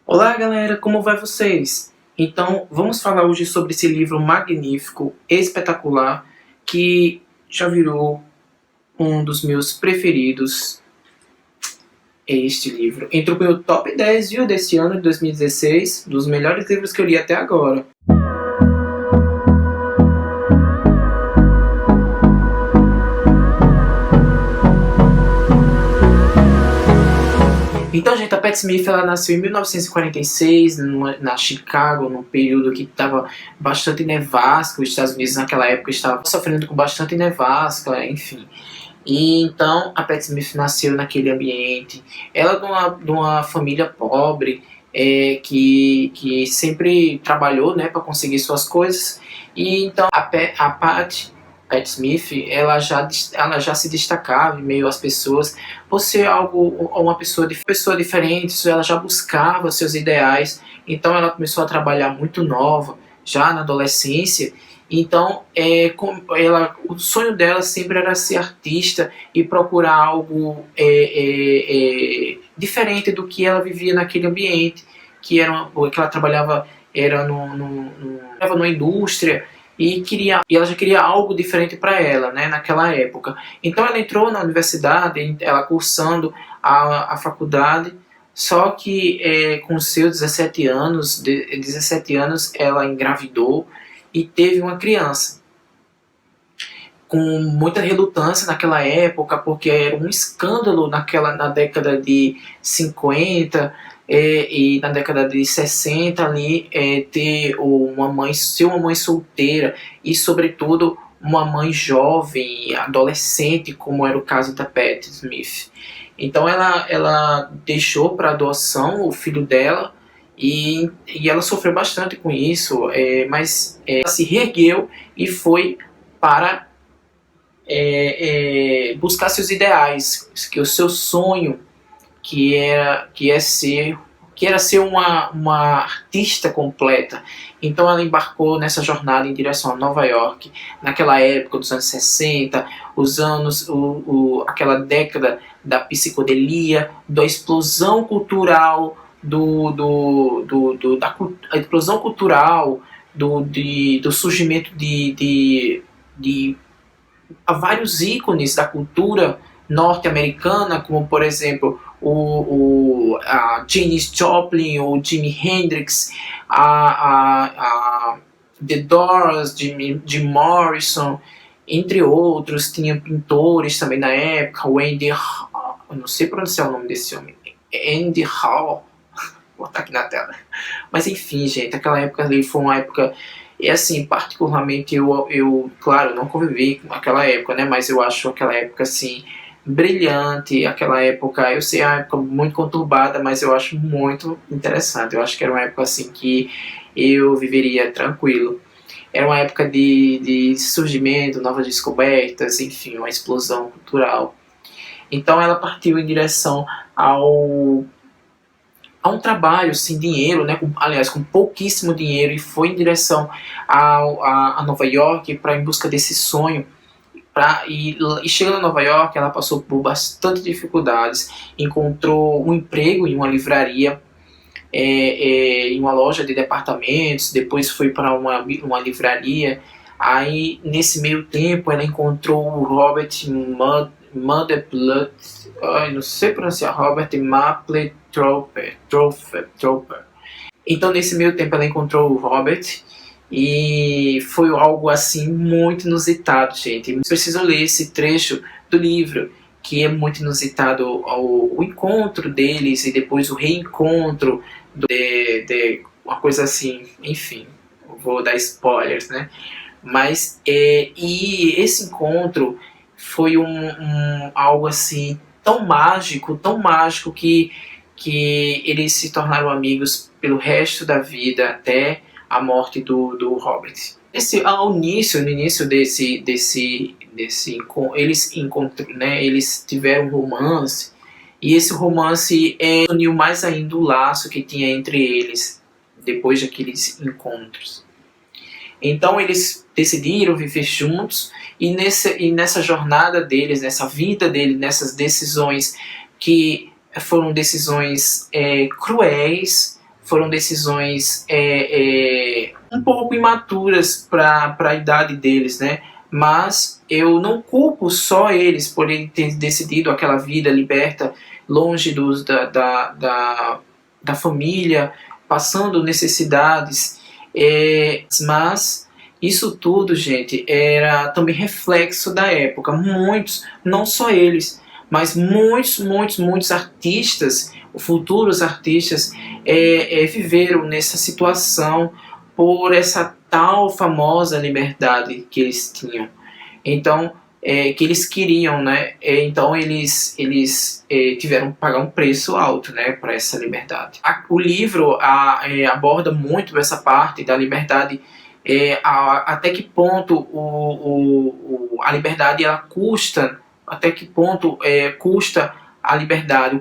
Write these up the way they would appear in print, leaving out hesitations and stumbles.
Olá galera, como vai vocês? Então vamos falar hoje sobre esse livro magnífico, espetacular, que já virou um dos meus preferidos. Este livro entrou no meu top 10, viu, desse ano de 2016, dos melhores livros que eu li até agora. Então, gente, a Pat Smith ela nasceu em 1946, na Chicago, num período que estava bastante nevasca. Os Estados Unidos naquela época estavam sofrendo com bastante nevasca, enfim. E então a Pat Smith nasceu naquele ambiente. Ela de uma família pobre, que sempre trabalhou, né, para conseguir suas coisas. E então a Pat Smith, ela já se destacava em meio às pessoas por ser uma pessoa diferente. Ela já buscava seus ideais. Então ela começou a trabalhar muito nova, já na adolescência. Então, o sonho dela sempre era ser artista e procurar algo diferente do que ela vivia naquele ambiente, que ela trabalhava era numa indústria e ela já queria algo diferente para ela, né, naquela época. Então, ela entrou na universidade, ela cursando a faculdade. Só que com seus 17 anos, ela engravidou e teve uma criança, com muita relutância naquela época, porque era um escândalo na década de 50 e na década de 60 ali, ser uma mãe solteira e sobretudo uma mãe jovem, adolescente, como era o caso da Pat Smith. Então ela deixou para adoção o filho dela. E ela sofreu bastante com isso, mas ela se reergueu e foi para buscar seus ideais, que o seu sonho, que era ser uma artista completa. Então ela embarcou nessa jornada em direção a Nova York, naquela época dos anos 60, aquela década da psicodelia, da explosão cultural, da explosão cultural, do surgimento de vários ícones da cultura norte-americana, como por exemplo a Janis Joplin, ou Jimi Hendrix, a The Doors, Jim Morrison, entre outros. Tinha pintores também na época, o Andy Hall, eu não sei pronunciar o nome desse homem, Andy Hall, vou botar aqui na tela. Mas enfim, gente, aquela época ali foi uma época, e assim, particularmente eu claro, não convivi com aquela época, né, mas eu acho aquela época, assim, brilhante. Aquela época, eu sei, é uma época muito conturbada, mas eu acho muito interessante. Eu acho que era uma época, assim, que eu viveria tranquilo. Era uma época de surgimento, novas descobertas, enfim, uma explosão cultural. Então ela partiu em direção a um trabalho sem dinheiro, né, aliás, com pouquíssimo dinheiro, e foi em direção a Nova York em busca desse sonho. E chegando a Nova York, ela passou por bastante dificuldades, encontrou um emprego em uma livraria, em uma loja de departamentos, depois foi para uma livraria. Aí, nesse meio tempo, ela encontrou o Robert Mapplethorpe, não sei pronunciar, Robert Mapplethorpe. Então, nesse meio tempo, ela encontrou o Robert, e foi algo assim muito inusitado, gente. Vocês precisam ler esse trecho do livro, que é muito inusitado, o encontro deles e depois o reencontro, uma coisa assim, enfim, vou dar spoilers, né? Mas e esse encontro foi algo assim tão mágico que eles se tornaram amigos pelo resto da vida, até a morte do Robert. No início eles tiveram um romance, e esse romance uniu mais ainda o laço que tinha entre eles depois daqueles encontros. Então eles decidiram viver juntos, e nessa jornada deles, nessa vida deles, nessas decisões que foram decisões cruéis, foram decisões um pouco imaturas para a idade deles, né? Mas eu não culpo só eles por ele ter decidido aquela vida liberta, longe da família, passando necessidades, mas isso tudo, gente, era também reflexo da época. Muitos, não só eles, mas muitos artistas, futuros artistas, viveram nessa situação por essa tal famosa liberdade que eles tinham. Então, que eles queriam, né? Então eles tiveram que pagar um preço alto, né, para essa liberdade. O livro aborda muito essa parte da liberdade, até que ponto a liberdade ela custa, até que ponto custa a liberdade,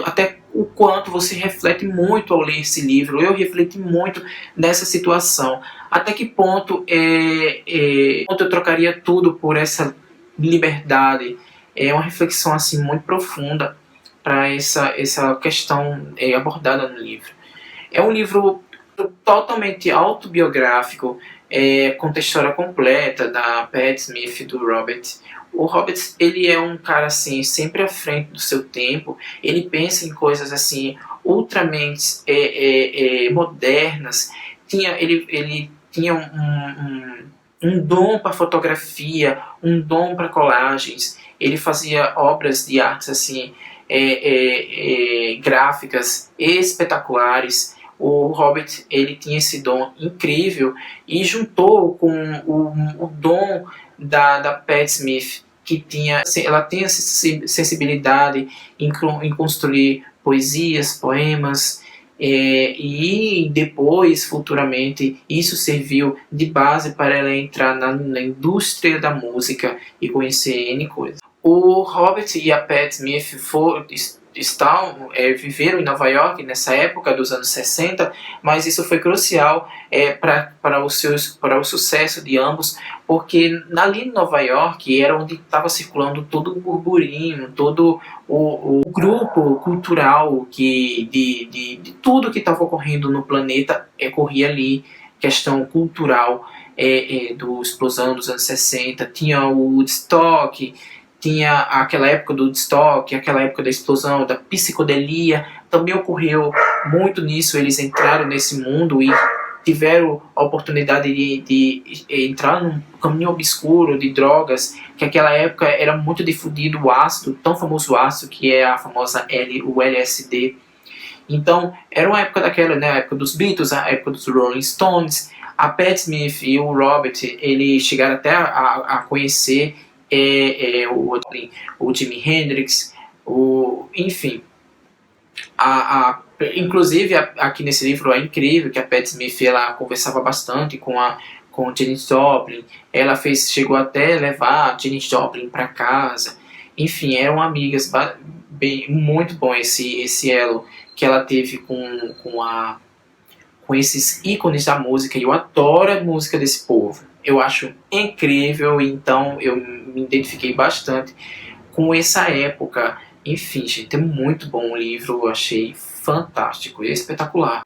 até o quanto você reflete muito ao ler esse livro. Eu refleti muito nessa situação. Até que ponto eu trocaria tudo por essa liberdade? É uma reflexão assim muito profunda para essa questão abordada no livro. É um livro totalmente autobiográfico, conta a história completa da Pat Smith e do Robert. O Robert, ele é um cara assim, sempre à frente do seu tempo. Ele pensa em coisas assim, ultramente modernas. Ele tinha um dom para fotografia, um dom para colagens. Ele fazia obras de artes assim, gráficas espetaculares. O Robert, ele tinha esse dom incrível e juntou com o dom da Pat Smith, que ela tem essa sensibilidade em construir poesias, poemas, e depois, futuramente, isso serviu de base para ela entrar na indústria da música e conhecer N coisas. O Robert e a Pat Smith viveram em Nova York nessa época dos anos 60, mas isso foi crucial para o sucesso de ambos, porque ali em Nova York era onde estava circulando todo o burburinho, todo o grupo cultural de tudo que estava ocorrendo no planeta corria ali, questão cultural do explosão dos anos 60, tinha o Woodstock, tinha aquela época do Woodstock, aquela época da explosão, da psicodelia, também ocorreu muito nisso. Eles entraram nesse mundo e tiveram a oportunidade de entrar num caminho obscuro de drogas, que naquela época era muito difundido o ácido, tão famoso ácido, que é a famosa o LSD. Então, era uma época daquela, né, a época dos Beatles, a época dos Rolling Stones. A Pat Smith e o Robert, eles chegaram até a conhecer o Jimi Hendrix, enfim. Inclusive, aqui nesse livro é incrível que a Pat Smith ela conversava bastante com Janis Joplin. Ela chegou até levar Janis Joplin para casa. Enfim, eram amigas. Muito bom esse elo que ela teve com esses ícones da música. E eu adoro a música desse povo. Eu acho incrível, então eu me identifiquei bastante com essa época. Enfim, gente, é muito bom o livro, eu achei fantástico, espetacular.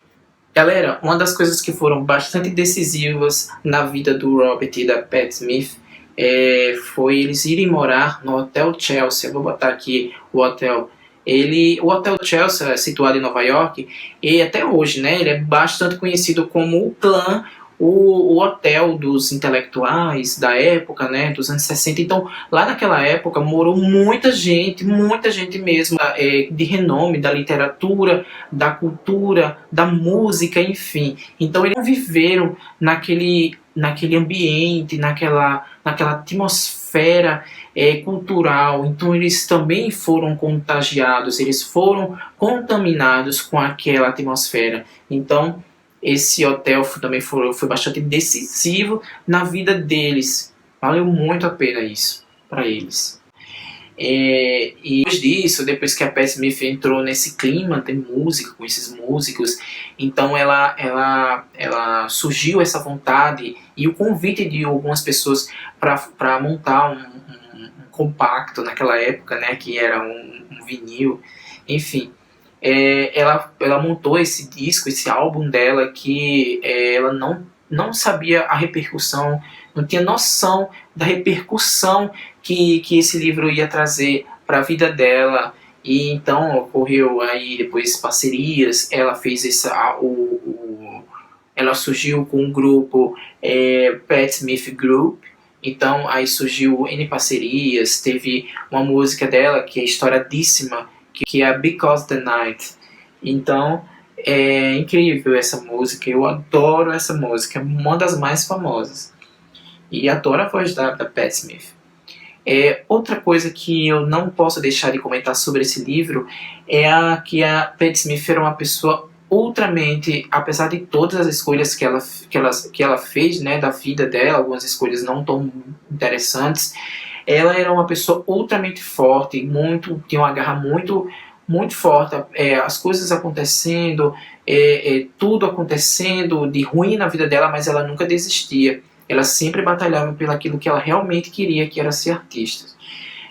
Galera, uma das coisas que foram bastante decisivas na vida do Robert e da Pat Smith foi eles irem morar no Hotel Chelsea. Eu vou botar aqui o hotel. O Hotel Chelsea é situado em Nova York e até hoje, né, ele é bastante conhecido como o clã, o hotel dos intelectuais da época, né, dos anos 60. Então, lá naquela época morou muita gente mesmo, de renome, da literatura, da cultura, da música, enfim. Então, eles viveram naquele ambiente, naquela atmosfera cultural. Então, eles também foram contagiados, eles foram contaminados com aquela atmosfera. Então, esse hotel também foi bastante decisivo na vida deles. Valeu muito a pena isso para eles. E depois disso, depois que a Pat Smith entrou nesse clima de música, com esses músicos, então ela surgiu essa vontade e o convite de algumas pessoas para montar um compacto naquela época, né, que era um vinil, enfim. ela montou esse disco, esse álbum dela, que ela não sabia a repercussão, não tinha noção da repercussão que esse livro ia trazer para a vida dela. E então ocorreu aí depois parcerias, ela fez ela surgiu com um grupo, Pat Smith Group. Então aí surgiu N parcerias, teve uma música dela que é estouradíssima, que é Because the Night. Então é incrível essa música, eu adoro essa música, é uma das mais famosas. E adoro a voz da Pat Smith. Outra coisa que eu não posso deixar de comentar sobre esse livro é que a Pat Smith era uma pessoa ultramente, apesar de todas as escolhas que ela fez, né, da vida dela, algumas escolhas não tão interessantes, ela era uma pessoa ultramente forte, tinha uma garra muito forte, as coisas acontecendo, tudo acontecendo de ruim na vida dela, mas ela nunca desistia. Ela sempre batalhava pelo aquilo que ela realmente queria, que era ser artista.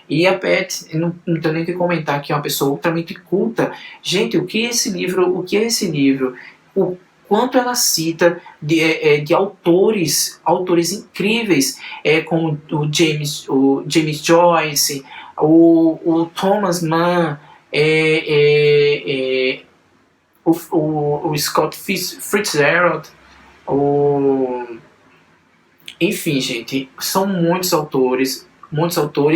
E a Pat, não tenho nem que comentar, que é uma pessoa ultramente culta. Gente, o que é esse livro? O quanto ela cita de autores incríveis, como o James Joyce, o Thomas Mann, o Scott Fitzgerald, enfim, gente, são muitos autores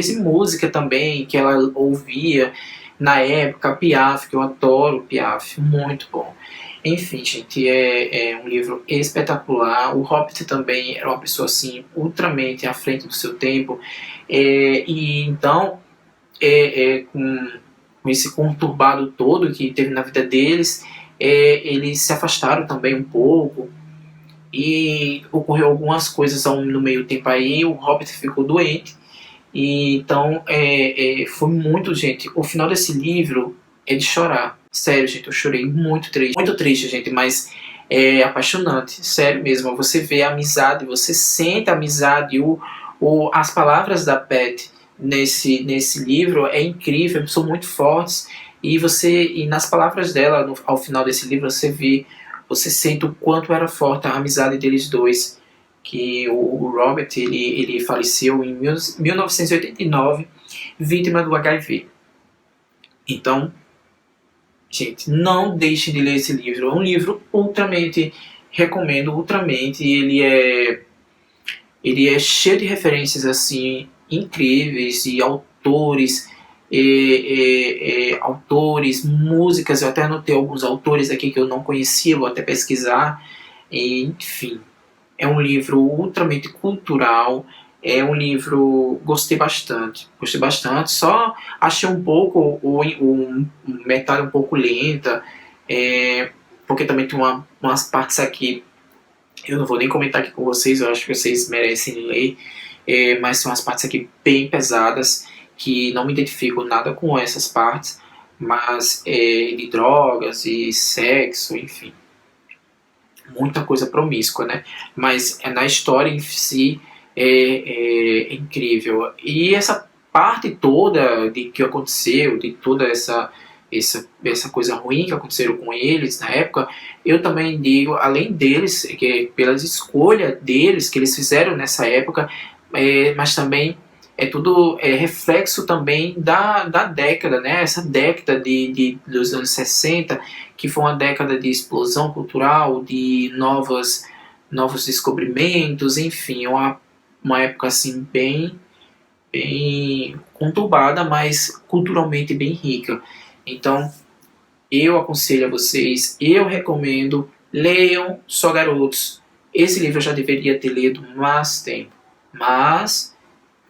e música também que ela ouvia na época, Piaf, que eu adoro Piaf, muito bom. Enfim, gente, é um livro espetacular. O Hobbit também era uma pessoa assim, ultramente à frente do seu tempo, e então, com esse conturbado todo que teve na vida deles, eles se afastaram também um pouco. E ocorreu algumas coisas no meio tempo aí, o Hobbit ficou doente, e então foi muito, gente, o final desse livro é de chorar, sério, gente, eu chorei muito triste, gente, mas é apaixonante, sério mesmo, você vê a amizade, você sente a amizade, as palavras da Pat nesse livro é incrível, são muito fortes, e nas palavras dela, ao final desse livro, você sente o quanto era forte a amizade deles dois, que o Robert ele faleceu em 1989, vítima do HIV. Então, gente, não deixem de ler esse livro. É um livro recomendo ultramente. Ele é cheio de referências assim incríveis e autores, músicas. Eu até anotei alguns autores aqui que eu não conhecia, vou até pesquisar. Enfim, é um livro ultramente cultural, é um livro, gostei bastante, só achei um pouco metade um pouco lenta, porque também tem umas partes aqui, eu não vou nem comentar aqui com vocês, eu acho que vocês merecem ler, mas tem umas partes aqui bem pesadas, que não me identifico nada com essas partes, mas de drogas e sexo, enfim, muita coisa promíscua, né? Mas na história em si é incrível. E essa parte toda de que aconteceu, de toda essa coisa ruim que aconteceu com eles na época, eu também digo, além deles, que pelas escolhas deles que eles fizeram nessa época, mas também é tudo reflexo também da década, né? Essa década dos anos 60, que foi uma década de explosão cultural, de novos descobrimentos, enfim, uma época assim bem conturbada, mas culturalmente bem rica. Então, eu aconselho a vocês, eu recomendo, leiam Só Garotos. Esse livro eu já deveria ter lido mais tempo, mas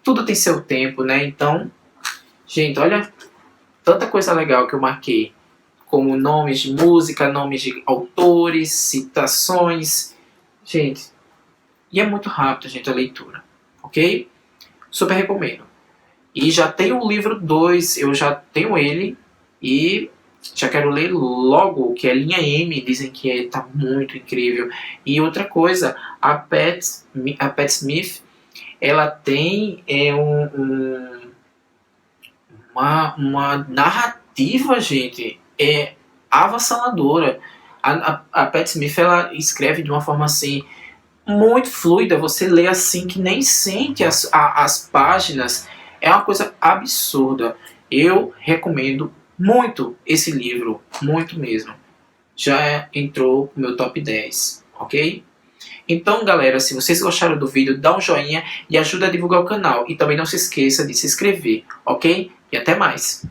tudo tem seu tempo, né? Então, gente, olha tanta coisa legal que eu marquei, como nomes de música, nomes de autores, citações. Gente, e é muito rápido, gente, a leitura, ok? Super recomendo. E já tenho o livro 2, eu já tenho ele e já quero ler logo, que é Linha M, dizem que tá muito incrível. E outra coisa, a Pat Smith, ela tem uma narrativa, gente, avassaladora. A Pat Smith, ela escreve de uma forma assim muito fluida, você lê assim que nem sente as páginas, é uma coisa absurda. Eu recomendo muito esse livro, muito mesmo. Já entrou no meu top 10, ok? Então, galera, se vocês gostaram do vídeo, dá um joinha e ajuda a divulgar o canal. E também não se esqueça de se inscrever, ok? E até mais!